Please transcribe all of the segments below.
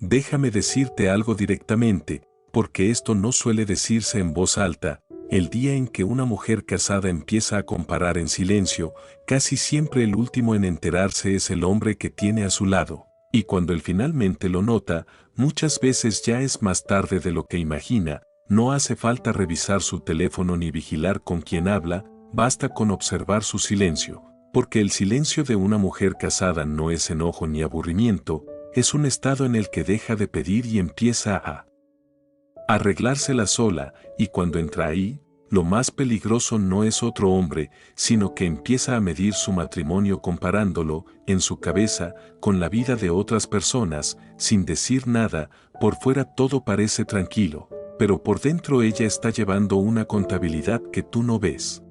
Déjame decirte algo directamente, porque esto no suele decirse en voz alta. El día en que una mujer casada empieza a comparar en silencio, casi siempre el último en enterarse es el hombre que tiene a su lado. Y cuando él finalmente lo nota, muchas veces ya es más tarde de lo que imagina. No hace falta revisar su teléfono ni vigilar con quién habla, basta con observar su silencio. Porque el silencio de una mujer casada no es enojo ni aburrimiento, es un estado en el que deja de pedir y empieza a arreglársela sola, y cuando entra ahí, lo más peligroso no es otro hombre, sino que empieza a medir su matrimonio comparándolo, en su cabeza, con la vida de otras personas, sin decir nada. Por fuera todo parece tranquilo, pero por dentro ella está llevando una contabilidad que tú no ves.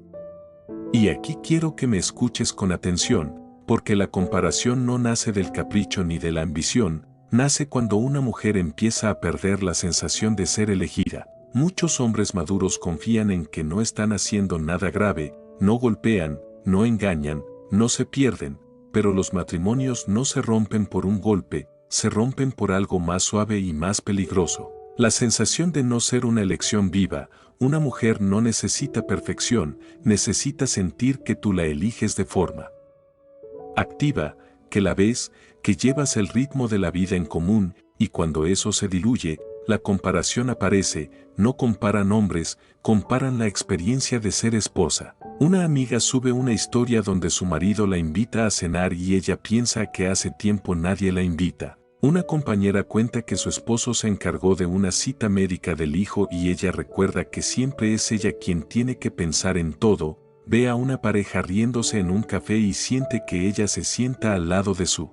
Y aquí quiero que me escuches con atención, porque la comparación no nace del capricho ni de la ambición, nace cuando una mujer empieza a perder la sensación de ser elegida. Muchos hombres maduros confían en que no están haciendo nada grave, no golpean, no engañan, no se pierden, pero los matrimonios no se rompen por un golpe, se rompen por algo más suave y más peligroso. La sensación de no ser una elección viva. Una mujer no necesita perfección, necesita sentir que tú la eliges de forma activa, que la ves, que llevas el ritmo de la vida en común, y cuando eso se diluye, la comparación aparece. No comparan hombres, comparan la experiencia de ser esposa. Una amiga sube una historia donde su marido la invita a cenar y ella piensa que hace tiempo nadie la invita. Una compañera cuenta que su esposo se encargó de una cita médica del hijo y ella recuerda que siempre es ella quien tiene que pensar en todo. Ve a una pareja riéndose en un café y siente que ella se sienta al lado de su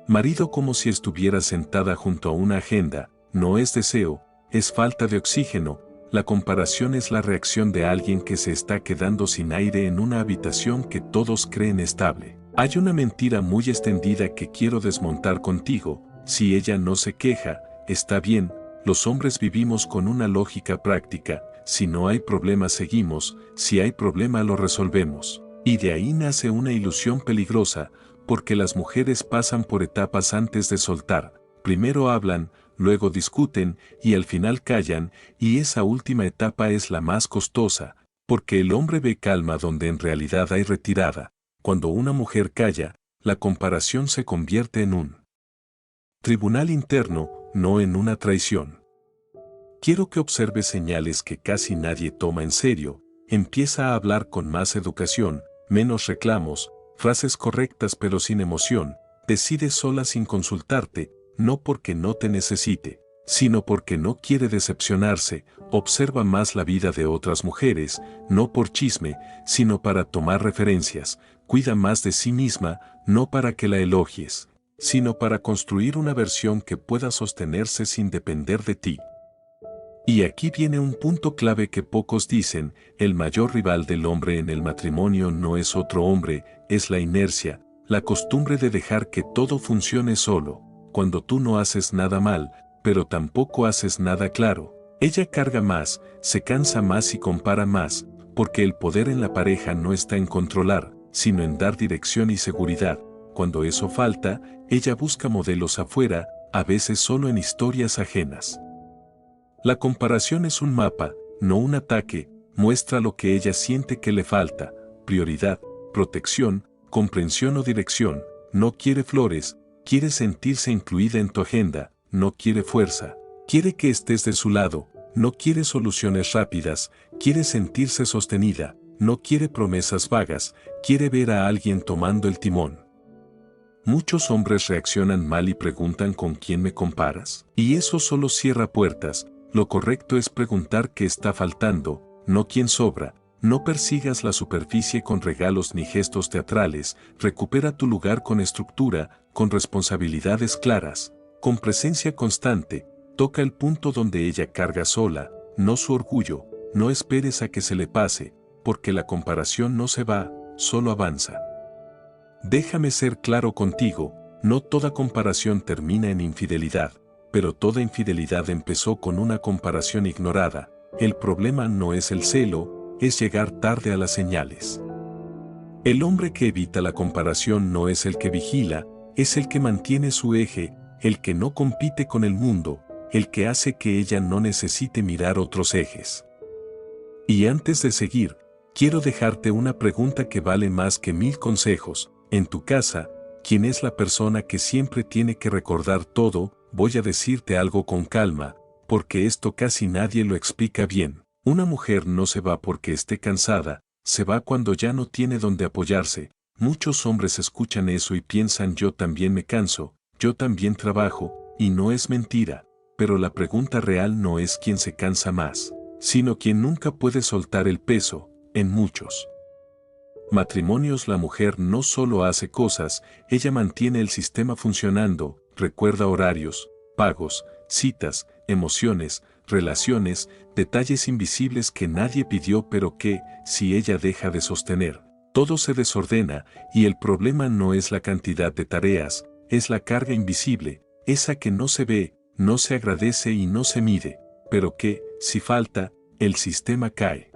marido como si estuviera sentada junto a una agenda. No es deseo, es falta de oxígeno. La comparación es la reacción de alguien que se está quedando sin aire en una habitación que todos creen estable. Hay una mentira muy extendida que quiero desmontar contigo. Si ella no se queja, está bien. Los hombres vivimos con una lógica práctica. Si no hay problema seguimos, si hay problema lo resolvemos. Y de ahí nace una ilusión peligrosa, porque las mujeres pasan por etapas antes de soltar. Primero hablan, luego discuten y al final callan, y esa última etapa es la más costosa, porque el hombre ve calma donde en realidad hay retirada. Cuando una mujer calla, la comparación se convierte en un tribunal interno, no en una traición. Quiero que observes señales que casi nadie toma en serio. Empieza a hablar con más educación, menos reclamos, frases correctas pero sin emoción. Decide sola sin consultarte, no porque no te necesite, sino porque no quiere decepcionarse. Observa más la vida de otras mujeres, no por chisme, sino para tomar referencias. Cuida más de sí misma, no para que la elogies, sino para construir una versión que pueda sostenerse sin depender de ti. Y aquí viene un punto clave que pocos dicen: el mayor rival del hombre en el matrimonio no es otro hombre, es la inercia, la costumbre de dejar que todo funcione solo. Cuando tú no haces nada mal, pero tampoco haces nada claro, ella carga más, se cansa más y compara más, porque el poder en la pareja no está en controlar, sino en dar dirección y seguridad. Cuando eso falta, ella busca modelos afuera, a veces solo en historias ajenas. La comparación es un mapa, no un ataque. Muestra lo que ella siente que le falta: prioridad, protección, comprensión o dirección. No quiere flores, quiere sentirse incluida en tu agenda, no quiere fuerza, quiere que estés de su lado, no quiere soluciones rápidas, quiere sentirse sostenida, no quiere promesas vagas, quiere ver a alguien tomando el timón. Muchos hombres reaccionan mal y preguntan: ¿con quién me comparas? Y eso solo cierra puertas. Lo correcto es preguntar qué está faltando, no quién sobra. No persigas la superficie con regalos ni gestos teatrales. Recupera tu lugar con estructura, con responsabilidades claras, con presencia constante. Toca el punto donde ella carga sola, no su orgullo. No esperes a que se le pase, porque la comparación no se va, solo avanza. Déjame ser claro contigo: no toda comparación termina en infidelidad, pero toda infidelidad empezó con una comparación ignorada. El problema no es el celo, es llegar tarde a las señales. El hombre que evita la comparación no es el que vigila, es el que mantiene su eje. el que no compite con el mundo, el que hace que ella no necesite mirar otros ejes. Y antes de seguir, quiero dejarte una pregunta que vale más que 1000 consejos. En tu casa, ¿quién es la persona que siempre tiene que recordar todo? Voy a decirte algo con calma, porque esto casi nadie lo explica bien. Una mujer no se va porque esté cansada, se va cuando ya no tiene donde apoyarse. Muchos hombres escuchan eso y piensan yo también me canso, yo también trabajo, y no es mentira, pero la pregunta real no es quién se cansa más, sino quién nunca puede soltar el peso. En muchos matrimonios la mujer no solo hace cosas, ella mantiene el sistema funcionando, recuerda horarios, pagos, citas, emociones, relaciones, detalles invisibles que nadie pidió pero que, si ella deja de sostener, todo se desordena, y el problema no es la cantidad de tareas, es la carga invisible, esa que no se ve, no se agradece y no se mide, pero que, si falta, el sistema cae.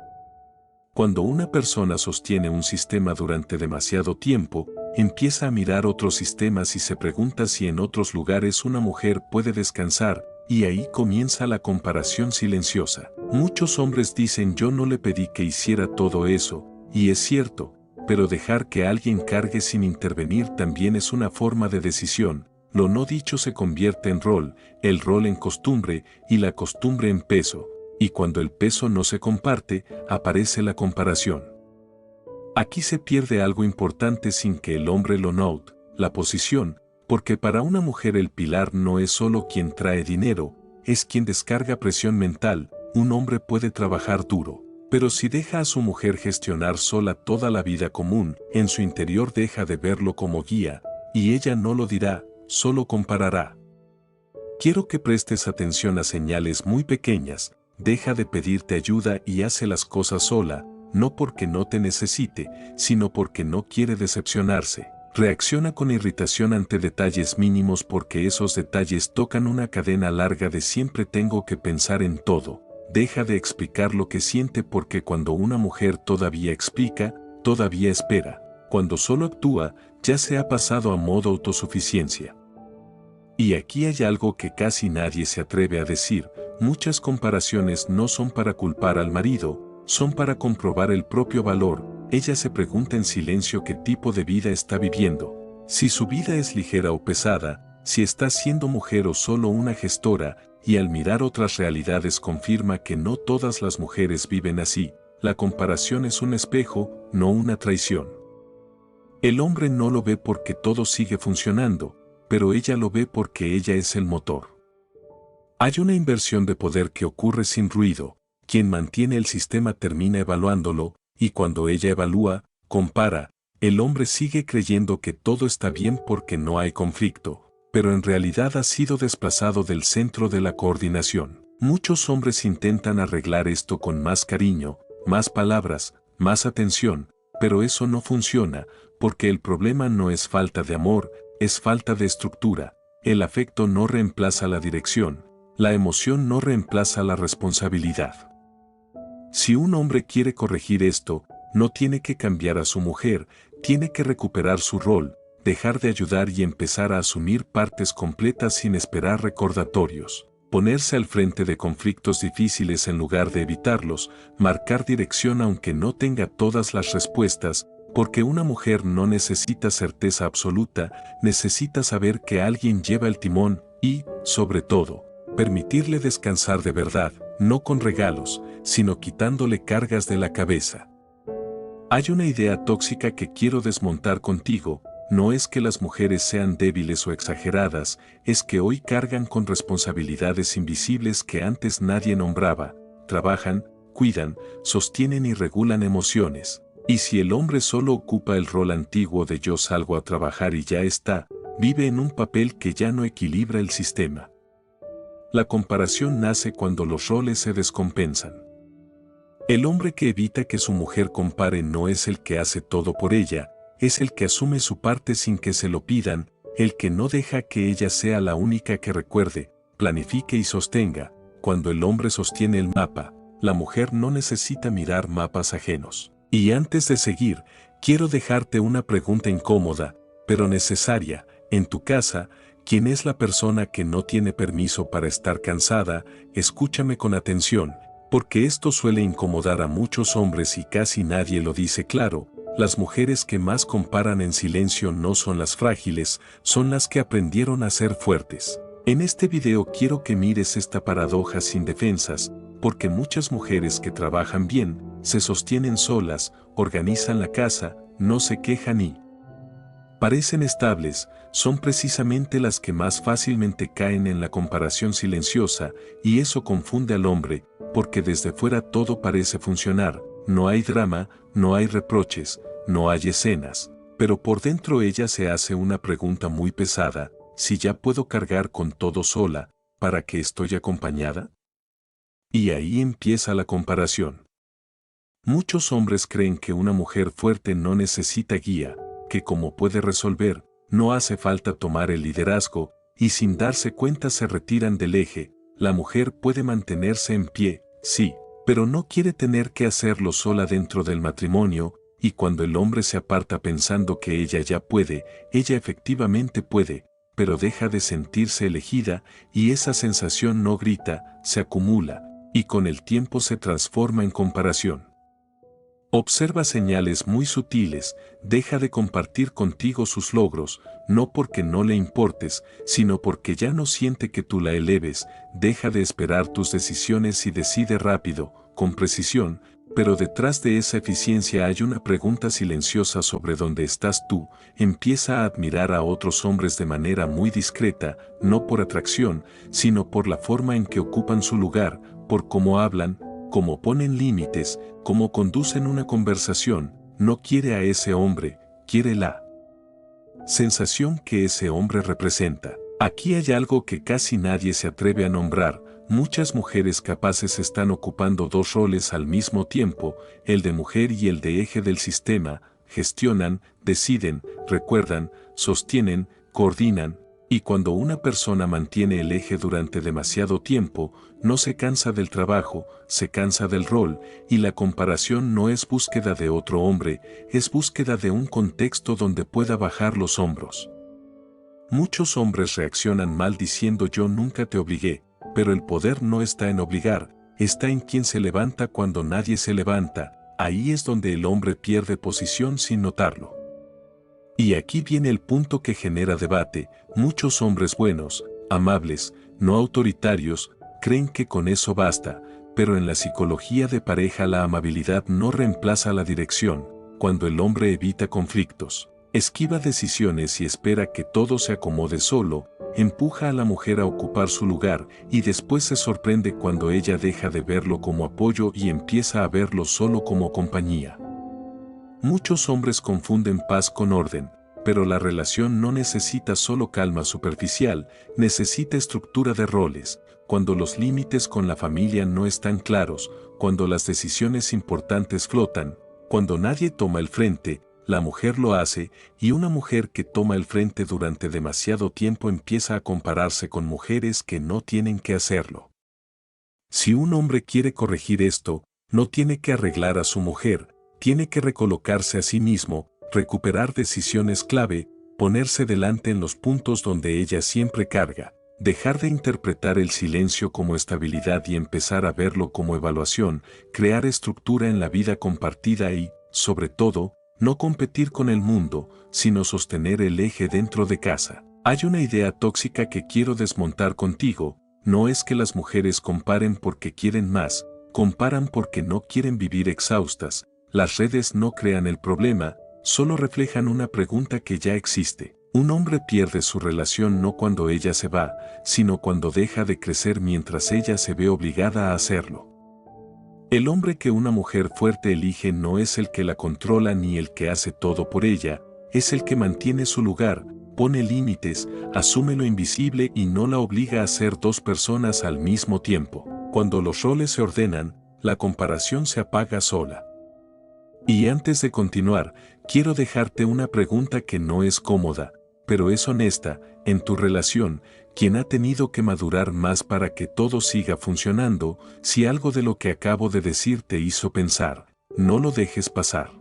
Cuando una persona sostiene un sistema durante demasiado tiempo, empieza a mirar otros sistemas y se pregunta si en otros lugares una mujer puede descansar, y ahí comienza la comparación silenciosa. Muchos hombres dicen yo no le pedí que hiciera todo eso, y es cierto, pero dejar que alguien cargue sin intervenir también es una forma de decisión. Lo no dicho se convierte en rol, el rol en costumbre y la costumbre en peso. Y cuando el peso no se comparte, aparece la comparación. Aquí se pierde algo importante sin que el hombre lo note, la posición, porque para una mujer el pilar no es solo quien trae dinero, es quien descarga presión mental. Un hombre puede trabajar duro, pero si deja a su mujer gestionar sola toda la vida común, en su interior deja de verlo como guía, y ella no lo dirá, solo comparará. Quiero que prestes atención a señales muy pequeñas. Deja de pedirte ayuda y hace las cosas sola, no porque no te necesite, sino porque no quiere decepcionarse. Reacciona con irritación ante detalles mínimos porque esos detalles tocan una cadena larga de siempre tengo que pensar en todo. Deja de explicar lo que siente porque cuando una mujer todavía explica, todavía espera. Cuando solo actúa, ya se ha pasado a modo autosuficiencia. Y aquí hay algo que casi nadie se atreve a decir. Muchas comparaciones no son para culpar al marido, son para comprobar el propio valor. Ella se pregunta en silencio qué tipo de vida está viviendo, si su vida es ligera o pesada, si está siendo mujer o solo una gestora, y al mirar otras realidades confirma que no todas las mujeres viven así. La comparación es un espejo, no una traición. El hombre no lo ve porque todo sigue funcionando, pero ella lo ve porque ella es el motor. Hay una inversión de poder que ocurre sin ruido. Quien mantiene el sistema termina evaluándolo, y cuando ella evalúa, compara, el hombre sigue creyendo que todo está bien porque no hay conflicto, pero en realidad ha sido desplazado del centro de la coordinación. Muchos hombres intentan arreglar esto con más cariño, más palabras, más atención, pero eso no funciona, porque el problema no es falta de amor, es falta de estructura. El afecto no reemplaza la dirección. La emoción no reemplaza la responsabilidad. Si un hombre quiere corregir esto, no tiene que cambiar a su mujer, tiene que recuperar su rol, dejar de ayudar y empezar a asumir partes completas sin esperar recordatorios. Ponerse al frente de conflictos difíciles en lugar de evitarlos, marcar dirección aunque no tenga todas las respuestas, porque una mujer no necesita certeza absoluta, necesita saber que alguien lleva el timón y, sobre todo, permitirle descansar de verdad, no con regalos, sino quitándole cargas de la cabeza. Hay una idea tóxica que quiero desmontar contigo, no es que las mujeres sean débiles o exageradas, es que hoy cargan con responsabilidades invisibles que antes nadie nombraba, trabajan, cuidan, sostienen y regulan emociones. Y si el hombre solo ocupa el rol antiguo de yo salgo a trabajar y ya está, vive en un papel que ya no equilibra el sistema. La comparación nace cuando los roles se descompensan. El hombre que evita que su mujer compare no es el que hace todo por ella, es el que asume su parte sin que se lo pidan, el que no deja que ella sea la única que recuerde, planifique y sostenga. Cuando el hombre sostiene el mapa, la mujer no necesita mirar mapas ajenos. Y antes de seguir, quiero dejarte una pregunta incómoda, pero necesaria. En tu casa, ¿Quién es la persona que no tiene permiso para estar cansada? Escúchame con atención, porque esto suele incomodar a muchos hombres y casi nadie lo dice claro. Las mujeres que más comparan en silencio no son las frágiles, son las que aprendieron a ser fuertes. En este video quiero que mires esta paradoja sin defensas, porque muchas mujeres que trabajan bien, se sostienen solas, organizan la casa, no se quejan y parecen estables, son precisamente las que más fácilmente caen en la comparación silenciosa, y eso confunde al hombre, porque desde fuera todo parece funcionar, no hay drama, no hay reproches, no hay escenas, pero por dentro ella se hace una pregunta muy pesada: si ya puedo cargar con todo sola, ¿para qué estoy acompañada? Y ahí empieza la comparación. Muchos hombres creen que una mujer fuerte no necesita guía, que como puede resolver, no hace falta tomar el liderazgo, y sin darse cuenta se retiran del eje. La mujer puede mantenerse en pie, sí, pero no quiere tener que hacerlo sola dentro del matrimonio, y cuando el hombre se aparta pensando que ella ya puede, ella efectivamente puede, pero deja de sentirse elegida, y esa sensación no grita, se acumula, y con el tiempo se transforma en comparación. Observa señales muy sutiles, deja de compartir contigo sus logros, no porque no le importes, sino porque ya no siente que tú la eleves, deja de esperar tus decisiones y decide rápido, con precisión, pero detrás de esa eficiencia hay una pregunta silenciosa sobre dónde estás tú. Empieza a admirar a otros hombres de manera muy discreta, no por atracción, sino por la forma en que ocupan su lugar, por cómo hablan, cómo ponen límites, cómo conducen una conversación. No quiere a ese hombre, quiere la sensación que ese hombre representa. Aquí hay algo que casi nadie se atreve a nombrar. Muchas mujeres capaces están ocupando dos roles al mismo tiempo, el de mujer y el de eje del sistema, gestionan, deciden, recuerdan, sostienen, coordinan. Y cuando una persona mantiene el eje durante demasiado tiempo, no se cansa del trabajo, se cansa del rol, y la comparación no es búsqueda de otro hombre, es búsqueda de un contexto donde pueda bajar los hombros. Muchos hombres reaccionan mal diciendo yo nunca te obligué, pero el poder no está en obligar, está en quien se levanta cuando nadie se levanta. Ahí es donde el hombre pierde posición sin notarlo. Y aquí viene el punto que genera debate. Muchos hombres buenos, amables, no autoritarios, creen que con eso basta, pero en la psicología de pareja la amabilidad no reemplaza la dirección. Cuando el hombre evita conflictos, esquiva decisiones y espera que todo se acomode solo, empuja a la mujer a ocupar su lugar y después se sorprende cuando ella deja de verlo como apoyo y empieza a verlo solo como compañía. Muchos hombres confunden paz con orden, pero la relación no necesita solo calma superficial, necesita estructura de roles. Cuando los límites con la familia no están claros, cuando las decisiones importantes flotan, cuando nadie toma el frente, la mujer lo hace, y una mujer que toma el frente durante demasiado tiempo empieza a compararse con mujeres que no tienen que hacerlo. Si un hombre quiere corregir esto, no tiene que arreglar a su mujer, tiene que recolocarse a sí mismo, recuperar decisiones clave, ponerse delante en los puntos donde ella siempre carga, dejar de interpretar el silencio como estabilidad y empezar a verlo como evaluación, crear estructura en la vida compartida y, sobre todo, no competir con el mundo, sino sostener el eje dentro de casa. Hay una idea tóxica que quiero desmontar contigo: no es que las mujeres comparen porque quieren más, comparan porque no quieren vivir exhaustas. Las redes no crean el problema, solo reflejan una pregunta que ya existe. Un hombre pierde su relación no cuando ella se va, sino cuando deja de crecer mientras ella se ve obligada a hacerlo. El hombre que una mujer fuerte elige no es el que la controla ni el que hace todo por ella, es el que mantiene su lugar, pone límites, asume lo invisible y no la obliga a ser dos personas al mismo tiempo. Cuando los roles se ordenan, la comparación se apaga sola. Y antes de continuar, quiero dejarte una pregunta que no es cómoda, pero es honesta. En tu relación, ¿quién ha tenido que madurar más para que todo siga funcionando? Si algo de lo que acabo de decir te hizo pensar, no lo dejes pasar.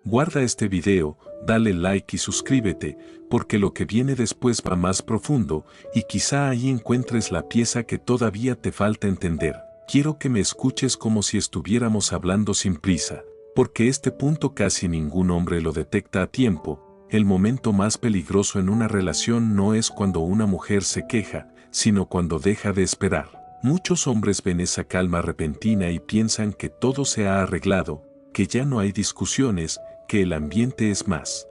Guarda este video, dale like y suscríbete, porque lo que viene después va más profundo y quizá ahí encuentres la pieza que todavía te falta entender. Quiero que me escuches como si estuviéramos hablando sin prisa, porque este punto casi ningún hombre lo detecta a tiempo. El momento más peligroso en una relación no es cuando una mujer se queja, sino cuando deja de esperar. Muchos hombres ven esa calma repentina y piensan que todo se ha arreglado, que ya no hay discusiones, que el ambiente es más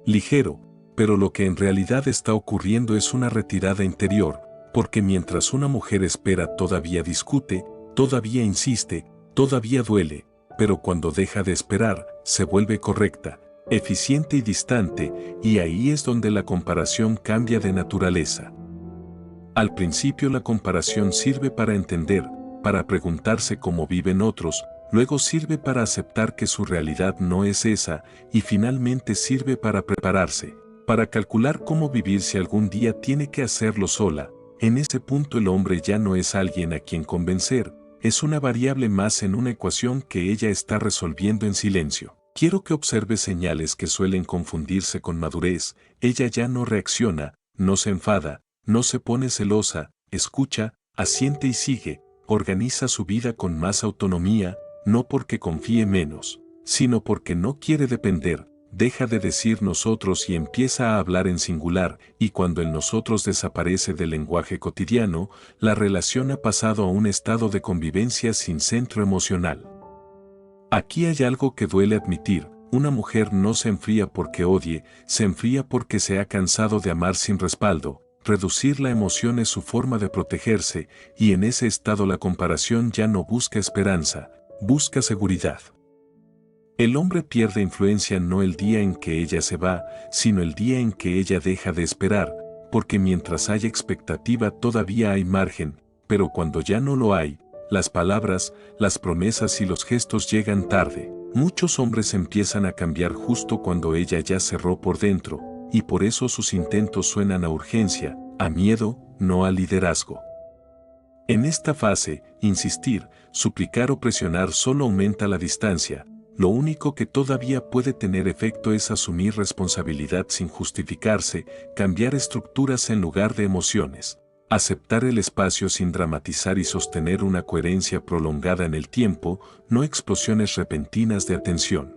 ligero, pero lo que en realidad está ocurriendo es una retirada interior, porque mientras una mujer espera todavía discute, todavía insiste, todavía duele, pero cuando deja de esperar, se vuelve correcta, eficiente y distante, y ahí es donde la comparación cambia de naturaleza. Al principio la comparación sirve para entender, para preguntarse cómo viven otros, luego sirve para aceptar que su realidad no es esa, y finalmente sirve para prepararse, para calcular cómo vivir si algún día tiene que hacerlo sola. En ese punto el hombre ya no es alguien a quien convencer, es una variable más en una ecuación que ella está resolviendo en silencio. Quiero que observes señales que suelen confundirse con madurez. Ella ya no reacciona, no se enfada, no se pone celosa, escucha, asiente y sigue, organiza su vida con más autonomía, no porque confíe menos, sino porque no quiere depender, deja de decir nosotros y empieza a hablar en singular, y cuando el nosotros desaparece del lenguaje cotidiano, la relación ha pasado a un estado de convivencia sin centro emocional. Aquí hay algo que duele admitir. Una mujer no se enfría porque odie, se enfría porque se ha cansado de amar sin respaldo. Reducir la emoción es su forma de protegerse, y en ese estado la comparación ya no busca esperanza, busca seguridad. El hombre pierde influencia no el día en que ella se va, sino el día en que ella deja de esperar, porque mientras haya expectativa todavía hay margen, pero cuando ya no lo hay, las palabras, las promesas y los gestos llegan tarde. Muchos hombres empiezan a cambiar justo cuando ella ya cerró por dentro, y por eso sus intentos suenan a urgencia, a miedo, no a liderazgo. En esta fase, insistir, suplicar o presionar solo aumenta la distancia. Lo único que todavía puede tener efecto es asumir responsabilidad sin justificarse, cambiar estructuras en lugar de emociones, aceptar el espacio sin dramatizar y sostener una coherencia prolongada en el tiempo, no explosiones repentinas de atención.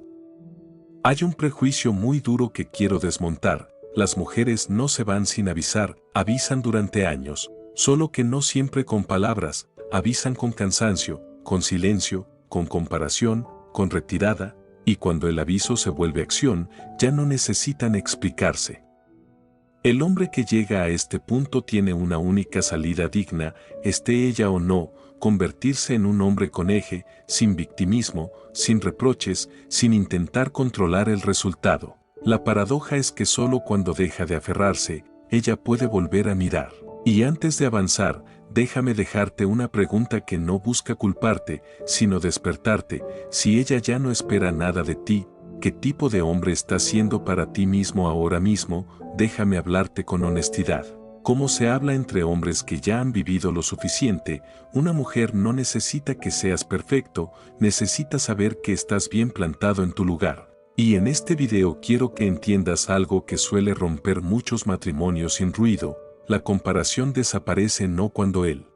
Hay un prejuicio muy duro que quiero desmontar. Las mujeres no se van sin avisar, avisan durante años, solo que no siempre con palabras, avisan con cansancio, con silencio, con comparación, con retirada, y cuando el aviso se vuelve acción, ya no necesitan explicarse. El hombre que llega a este punto tiene una única salida digna, esté ella o no, convertirse en un hombre con eje, sin victimismo, sin reproches, sin intentar controlar el resultado. La paradoja es que solo cuando deja de aferrarse, ella puede volver a mirar. Y antes de avanzar, déjame dejarte una pregunta que no busca culparte, sino despertarte. Si ella ya no espera nada de ti, ¿qué tipo de hombre estás siendo para ti mismo ahora mismo? Déjame hablarte con honestidad. Como se habla entre hombres que ya han vivido lo suficiente, una mujer no necesita que seas perfecto, necesita saber que estás bien plantado en tu lugar. Y en este video quiero que entiendas algo que suele romper muchos matrimonios sin ruido. La comparación desaparece no cuando el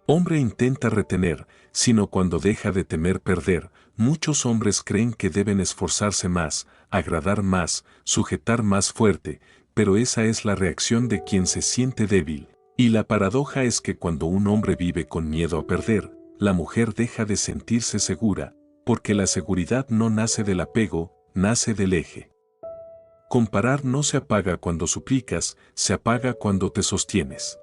hombre intenta retener, sino cuando deja de temer perder. Muchos hombres creen que deben esforzarse más, agradar más, sujetar más fuerte, pero esa es la reacción de quien se siente débil. Y la paradoja es que cuando un hombre vive con miedo a perder, la mujer deja de sentirse segura, porque la seguridad no nace del apego, nace del eje. Comparar no se apaga cuando suplicas, se apaga cuando te sostienes.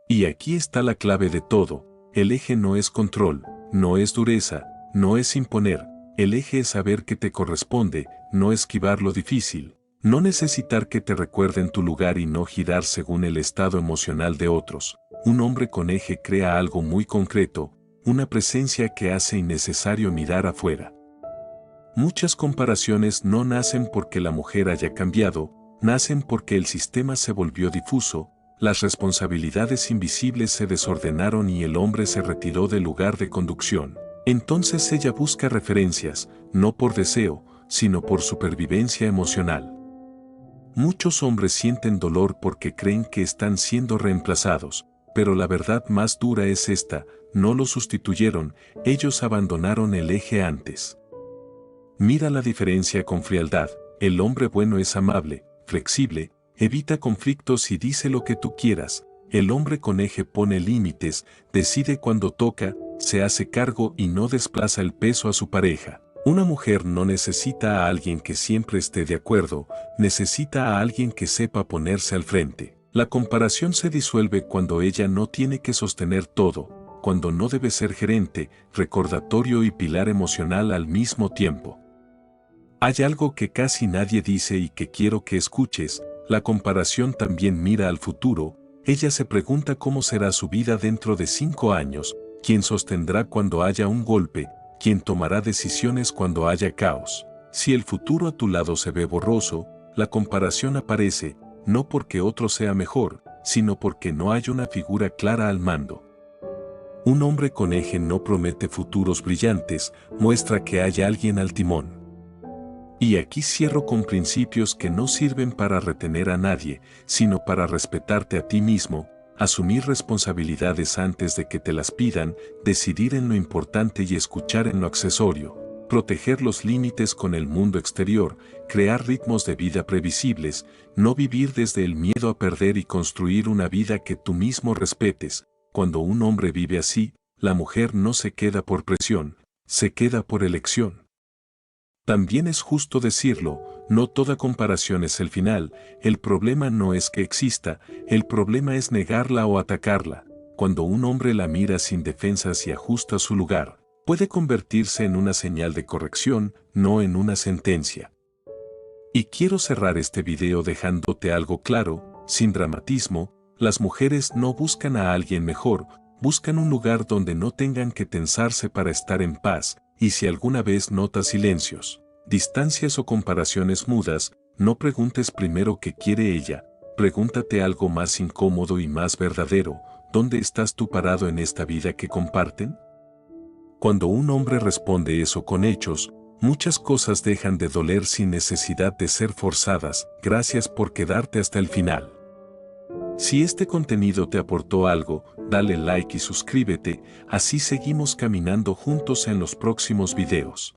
Y aquí está la clave de todo. El eje no es control, no es dureza, no es imponer. El eje es saber que te corresponde, no esquivar lo difícil, no necesitar que te recuerden tu lugar y no girar según el estado emocional de otros. Un hombre con eje crea algo muy concreto, una presencia que hace innecesario mirar afuera. Muchas comparaciones no nacen porque la mujer haya cambiado, nacen porque el sistema se volvió difuso, las responsabilidades invisibles se desordenaron y el hombre se retiró del lugar de conducción. Entonces ella busca referencias, no por deseo, sino por supervivencia emocional. Muchos hombres sienten dolor porque creen que están siendo reemplazados, pero la verdad más dura es esta: no lo sustituyeron, ellos abandonaron el eje antes. Mira la diferencia con frialdad. El hombre bueno es amable, flexible, evita conflictos y dice lo que tú quieras. El hombre con eje pone límites, decide cuando toca, se hace cargo y no desplaza el peso a su pareja. Una mujer no necesita a alguien que siempre esté de acuerdo, necesita a alguien que sepa ponerse al frente. La comparación se disuelve cuando ella no tiene que sostener todo, cuando no debe ser gerente, recordatorio y pilar emocional al mismo tiempo. Hay algo que casi nadie dice y que quiero que escuches: la comparación también mira al futuro. Ella se pregunta cómo será su vida dentro de 5 años, quién sostendrá cuando haya un golpe, quién tomará decisiones cuando haya caos. Si el futuro a tu lado se ve borroso, la comparación aparece, no porque otro sea mejor, sino porque no hay una figura clara al mando. Un hombre con eje no promete futuros brillantes, muestra que hay alguien al timón. Y aquí cierro con principios que no sirven para retener a nadie, sino para respetarte a ti mismo, asumir responsabilidades antes de que te las pidan, decidir en lo importante y escuchar en lo accesorio, proteger los límites con el mundo exterior, crear ritmos de vida previsibles, no vivir desde el miedo a perder y construir una vida que tú mismo respetes. Cuando un hombre vive así, la mujer no se queda por presión, se queda por elección. También es justo decirlo, no toda comparación es el final. El problema no es que exista, el problema es negarla o atacarla. Cuando un hombre la mira sin defensas y ajusta su lugar, puede convertirse en una señal de corrección, no en una sentencia. Y quiero cerrar este video dejándote algo claro, sin dramatismo: las mujeres no buscan a alguien mejor, buscan un lugar donde no tengan que tensarse para estar en paz. Y si alguna vez notas silencios, distancias o comparaciones mudas, no preguntes primero qué quiere ella, pregúntate algo más incómodo y más verdadero: ¿dónde estás tú parado en esta vida que comparten? Cuando un hombre responde eso con hechos, muchas cosas dejan de doler sin necesidad de ser forzadas. Gracias por quedarte hasta el final. Si este contenido te aportó algo, dale like y suscríbete, así seguimos caminando juntos en los próximos videos.